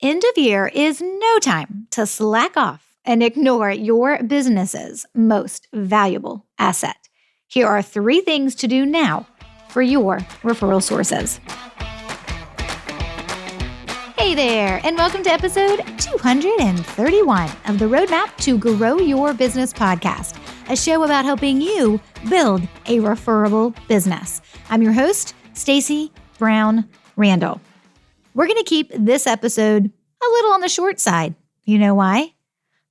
End of year is no time to slack off and ignore your business's most valuable asset. Here are 3 things to do now for your referral sources. Hey there, and welcome to episode 231 of the Roadmap to Grow Your Business podcast, a show about helping you build a referable business. I'm your host, Stacey Brown Randall. We're going to keep this episode a little on the short side. You know why?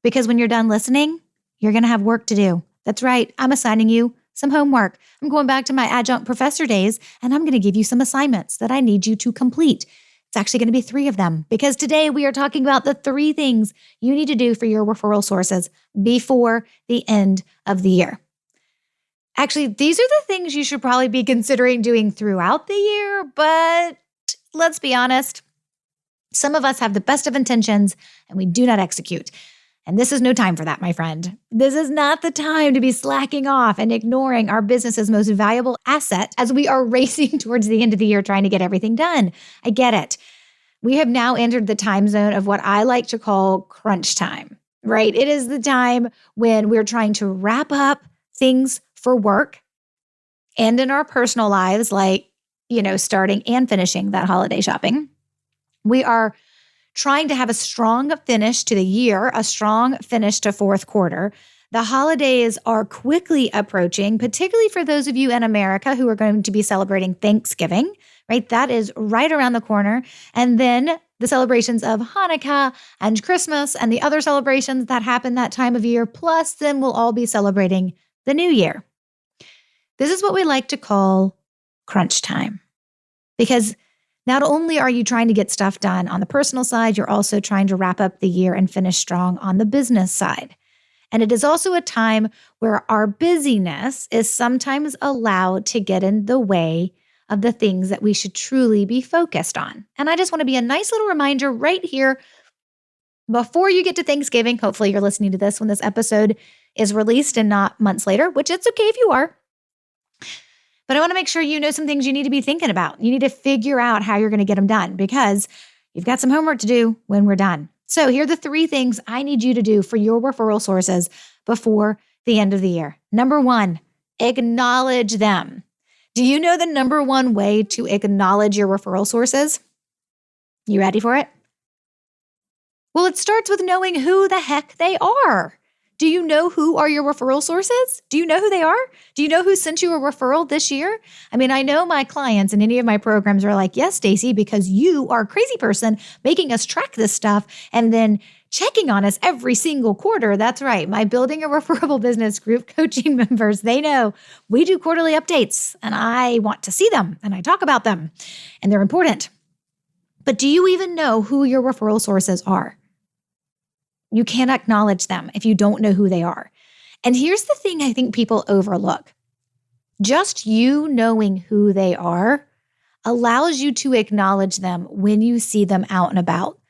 Because when you're done listening, you're going to have work to do. That's right. I'm assigning you some homework. I'm going back to my adjunct professor days, and I'm going to give you some assignments that I need you to complete. It's actually going to be 3 of them because today we are talking about the 3 things you need to do for your referral sources before the end of the year. Actually, these are the things you should probably be considering doing throughout the year, but let's be honest, some of us have the best of intentions and we do not execute. And this is no time for that, my friend. This is not the time to be slacking off and ignoring our business's most valuable asset as we are racing towards the end of the year trying to get everything done. I get it. We have now entered the time zone of what I like to call crunch time, right? It is the time when we're trying to wrap up things for work and in our personal lives, like, starting and finishing that holiday shopping. We are trying to have a strong finish to the year, a strong finish to fourth quarter. The holidays are quickly approaching, particularly for those of you in America who are going to be celebrating Thanksgiving, right? That is right around the corner. And then the celebrations of Hanukkah and Christmas and the other celebrations that happen that time of year, plus then we'll all be celebrating the new year. This is what we like to call crunch time, because not only are you trying to get stuff done on the personal side, you're also trying to wrap up the year and finish strong on the business side. And it is also a time where our busyness is sometimes allowed to get in the way of the things that we should truly be focused on. And I just want to be a nice little reminder right here before you get to Thanksgiving. Hopefully you're listening to this when this episode is released and not months later, which it's okay if you are. But I want to make sure you know some things you need to be thinking about. You need to figure out how you're going to get them done because you've got some homework to do when we're done. So here are the 3 things I need you to do for your referral sources before the end of the year. Number 1, acknowledge them. Do you know the number 1 way to acknowledge your referral sources? You ready for it? Well, it starts with knowing who the heck they are. Do you know who are your referral sources? Do you know who they are? Do you know who sent you a referral this year? I mean, I know my clients in any of my programs are like, yes, Stacey, because you are a crazy person making us track this stuff and then checking on us every single quarter. That's right. My Building a Referable Business group coaching members, they know we do quarterly updates and I want to see them and I talk about them and they're important. But do you even know who your referral sources are? You can't acknowledge them if you don't know who they are. And here's the thing I think people overlook. Just you knowing who they are allows you to acknowledge them when you see them out and about.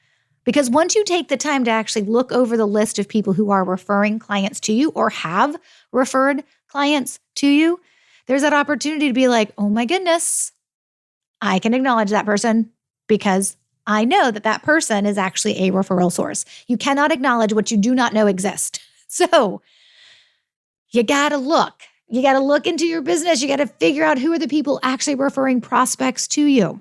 Because once you take the time to actually look over the list of people who are referring clients to you or have referred clients to you, there's that opportunity to be like, oh my goodness, I can acknowledge that person because I know that that person is actually a referral source. You cannot acknowledge what you do not know exists. So you got to look. You got to look into your business. You got to figure out who are the people actually referring prospects to you.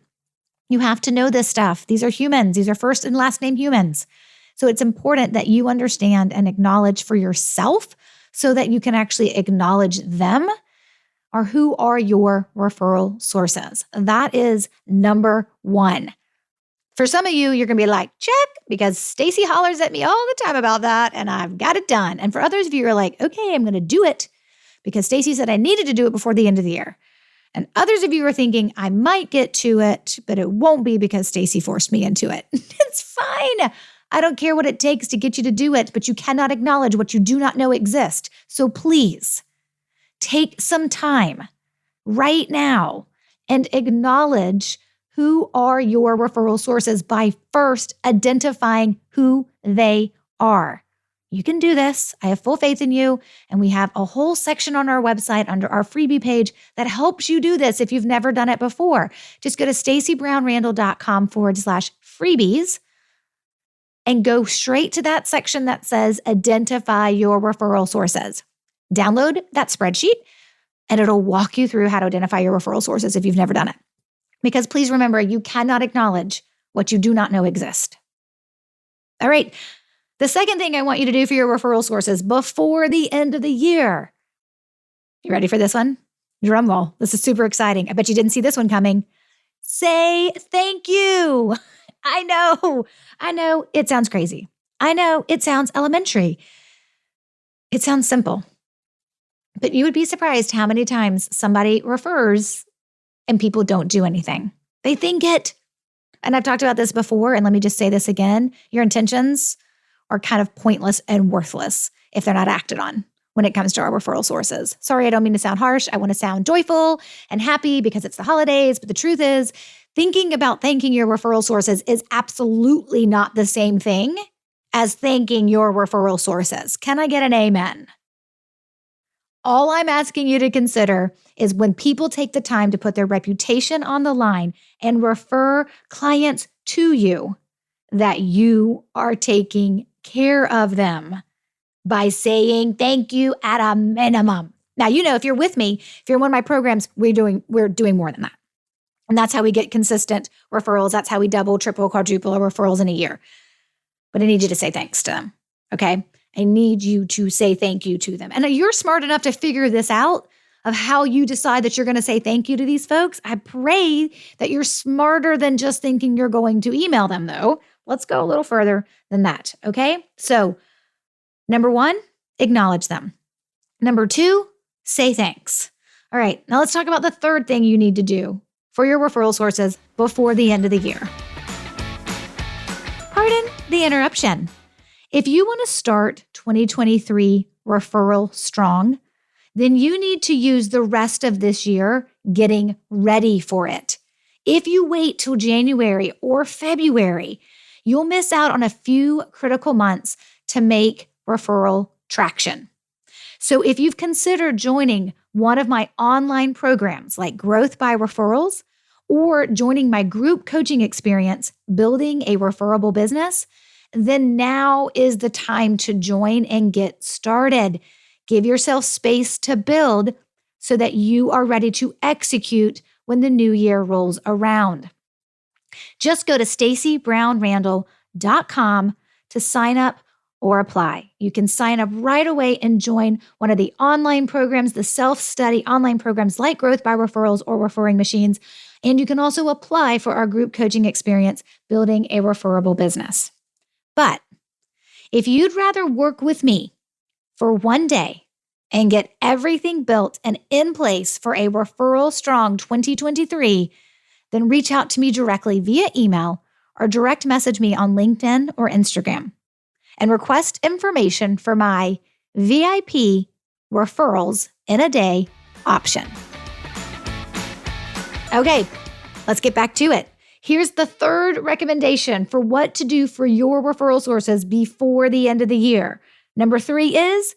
You have to know this stuff. These are humans. These are first and last name humans. So it's important that you understand and acknowledge for yourself so that you can actually acknowledge them or who are your referral sources. That is number 1. For some of you, you're going to be like, check, because Stacey hollers at me all the time about that, and I've got it done. And for others of you, you're like, okay, I'm going to do it because Stacey said I needed to do it before the end of the year. And others of you are thinking, I might get to it, but it won't be because Stacey forced me into it. It's fine. I don't care what it takes to get you to do it, but you cannot acknowledge what you do not know exists. So please take some time right now and acknowledge who are your referral sources by first identifying who they are. You can do this. I have full faith in you. And we have a whole section on our website under our freebie page that helps you do this if you've never done it before. Just go to staceybrownrandall.com/freebies. and go straight to that section that says identify your referral sources. Download that spreadsheet and it'll walk you through how to identify your referral sources if you've never done it. Because please remember, you cannot acknowledge what you do not know exist. All right. The second thing I want you to do for your referral sources before the end of the year. You ready for this one? Drum roll. This is super exciting. I bet you didn't see this one coming. Say thank you. I know. It sounds crazy. I know it sounds elementary. It sounds simple. But you would be surprised how many times somebody refers and people don't do anything. They think it. And I've talked about this before, and let me just say this again. Your intentions are kind of pointless and worthless if they're not acted on when it comes to our referral sources. Sorry, I don't mean to sound harsh. I want to sound joyful and happy because it's the holidays. But the truth is, thinking about thanking your referral sources is absolutely not the same thing as thanking your referral sources. Can I get an amen? All I'm asking you to consider is when people take the time to put their reputation on the line and refer clients to you, that you are taking care of them by saying thank you at a minimum. Now, if you're with me, if you're in one of my programs, we're doing more than that. And that's how we get consistent referrals. That's how we double, triple, quadruple our referrals in a year. But I need you to say thanks to them, okay? I need you to say thank you to them. And you're smart enough to figure this out of how you decide that you're going to say thank you to these folks. I pray that you're smarter than just thinking you're going to email them, though. Let's go a little further than that, okay? So, number 1, acknowledge them. Number 2, say thanks. All right, now let's talk about the third thing you need to do for your referral sources before the end of the year. Pardon the interruption. If you want to start 2023 referral strong, then you need to use the rest of this year getting ready for it. If you wait till January or February, you'll miss out on a few critical months to make referral traction. So if you've considered joining one of my online programs like Growth by Referrals or joining my group coaching experience, Building a Referable Business, then now is the time to join and get started. Give yourself space to build so that you are ready to execute when the new year rolls around. Just go to StaceyBrownRandall.com to sign up or apply. You can sign up right away and join one of the online programs, the self-study online programs like Growth by Referrals or Referring Machines. And you can also apply for our group coaching experience, Building a Referable Business. But if you'd rather work with me for one day and get everything built and in place for a referral strong 2023, then reach out to me directly via email or direct message me on LinkedIn or Instagram and request information for my VIP referrals in a day option. Okay, let's get back to it. Here's the third recommendation for what to do for your referral sources before the end of the year. Number 3 is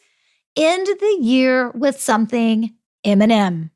end the year with something M&M.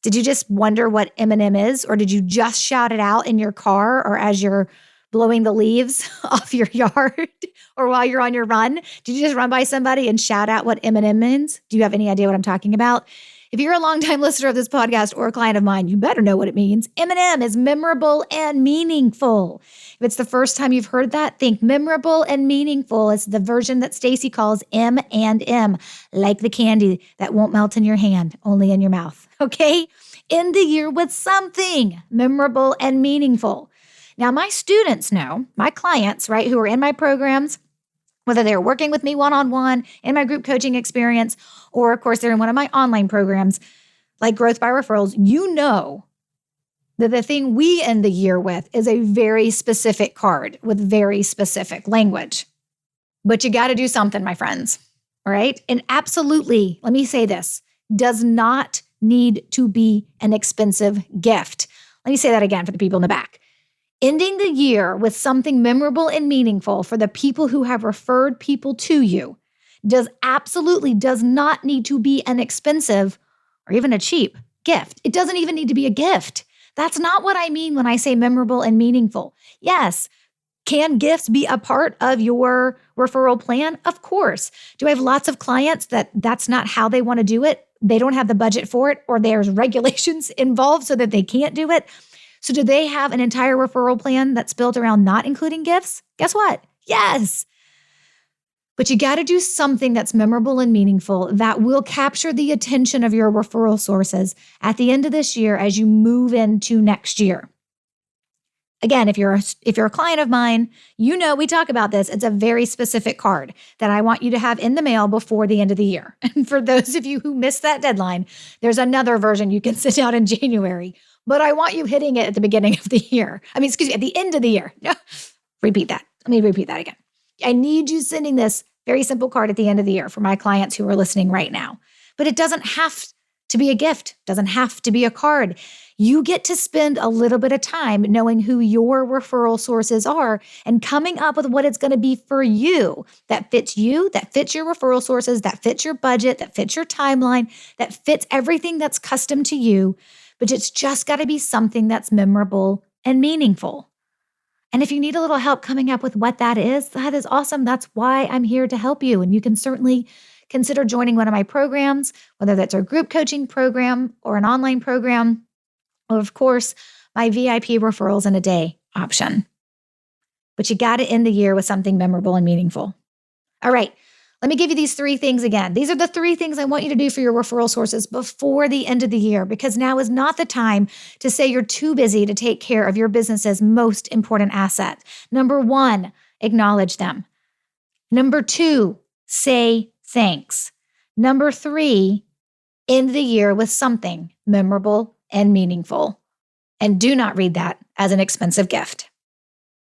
Did you just wonder what M&M is, or did you just shout it out in your car or as you're blowing the leaves off your yard or while you're on your run? Did you just run by somebody and shout out what M&M means? Do you have any idea what I'm talking about? If you're a longtime listener of this podcast or a client of mine, you better know what it means. M&M is memorable and meaningful. If it's the first time you've heard that, think memorable and meaningful. It's the version that Stacey calls M&M, like the candy that won't melt in your hand, only in your mouth. Okay? End the year with something memorable and meaningful. Now, my students know, my clients, right, who are in my programs, whether they're working with me one-on-one in my group coaching experience, or of course, they're in one of my online programs like Growth by Referrals, you know that the thing we end the year with is a very specific card with very specific language. But you got to do something, my friends, all right? And absolutely, let me say this, does not need to be an expensive gift. Let me say that again for the people in the back. Ending the year with something memorable and meaningful for the people who have referred people to you does not need to be an expensive or even a cheap gift. It doesn't even need to be a gift. That's not what I mean when I say memorable and meaningful. Yes, Can gifts be a part of your referral plan? Of course. Do I have lots of clients that's not how they want to do it? They don't have the budget for it, or there's regulations involved so that they can't do it. So do they have an entire referral plan that's built around not including gifts? Guess what? Yes. But you got to do something that's memorable and meaningful that will capture the attention of your referral sources at the end of this year as you move into next year. Again, if you're a client of mine, you know we talk about this. It's a very specific card that I want you to have in the mail before the end of the year. And for those of you who missed that deadline, there's another version you can send out in January. But I want you hitting it at the beginning of the year. At the end of the year. No, repeat that. Let me repeat that again. I need you sending this very simple card at the end of the year for my clients who are listening right now. But it doesn't have to be a gift, doesn't have to be a card. You get to spend a little bit of time knowing who your referral sources are and coming up with what it's going to be for you, that fits your referral sources, that fits your budget, that fits your timeline, that fits everything that's custom to you. But it's just got to be something that's memorable and meaningful. And if you need a little help coming up with what that is awesome. That's why I'm here to help you. And you can certainly consider joining one of my programs, whether that's a group coaching program or an online program, or of course, my VIP referrals in a day option. But you got to end the year with something memorable and meaningful. All right, let me give you these 3 things again. These are the 3 things I want you to do for your referral sources before the end of the year, because now is not the time to say you're too busy to take care of your business's most important asset. Number 1, acknowledge them. Number 2, say thanks. Number 3, end the year with something memorable and meaningful. And do not read that as an expensive gift.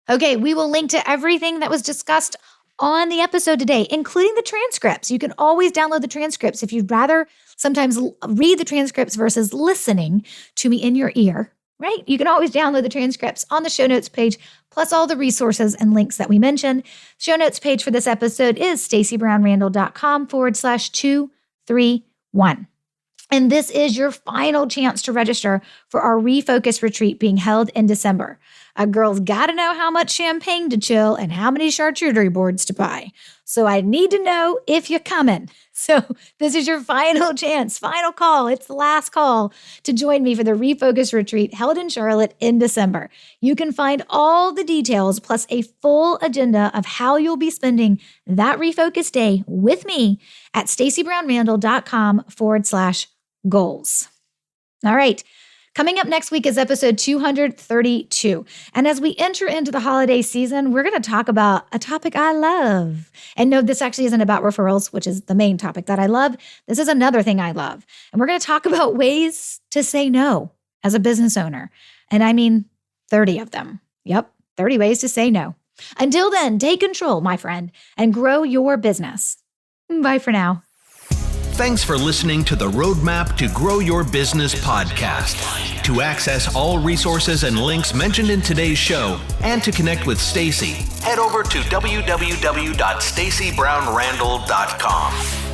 Okay, we will link to everything that was discussed on the episode today, including the transcripts. You can always download the transcripts if you'd rather sometimes read the transcripts versus listening to me in your ear, right? You can always download the transcripts on the show notes page, plus all the resources and links that we mentioned. Show notes page for this episode is stacybrownrandall.com/231. And this is your final chance to register for our Refocus retreat being held in December. A girl's got to know how much champagne to chill and how many charcuterie boards to buy. So I need to know if you're coming. So this is your final chance, final call. It's the last call to join me for the Refocus retreat held in Charlotte in December. You can find all the details plus a full agenda of how you'll be spending that Refocus day with me at stacybrownrandall.com/goals. All right. Coming up next week is episode 232. And as we enter into the holiday season, we're going to talk about a topic I love. And no, this actually isn't about referrals, which is the main topic that I love. This is another thing I love. And we're going to talk about ways to say no as a business owner. And I mean 30 of them. Yep, 30 ways to say no. Until then, take control, my friend, and grow your business. Bye for now. Thanks for listening to the Roadmap to Grow Your Business podcast. To access all resources and links mentioned in today's show and to connect with Stacy, head over to www.stacybrownrandall.com.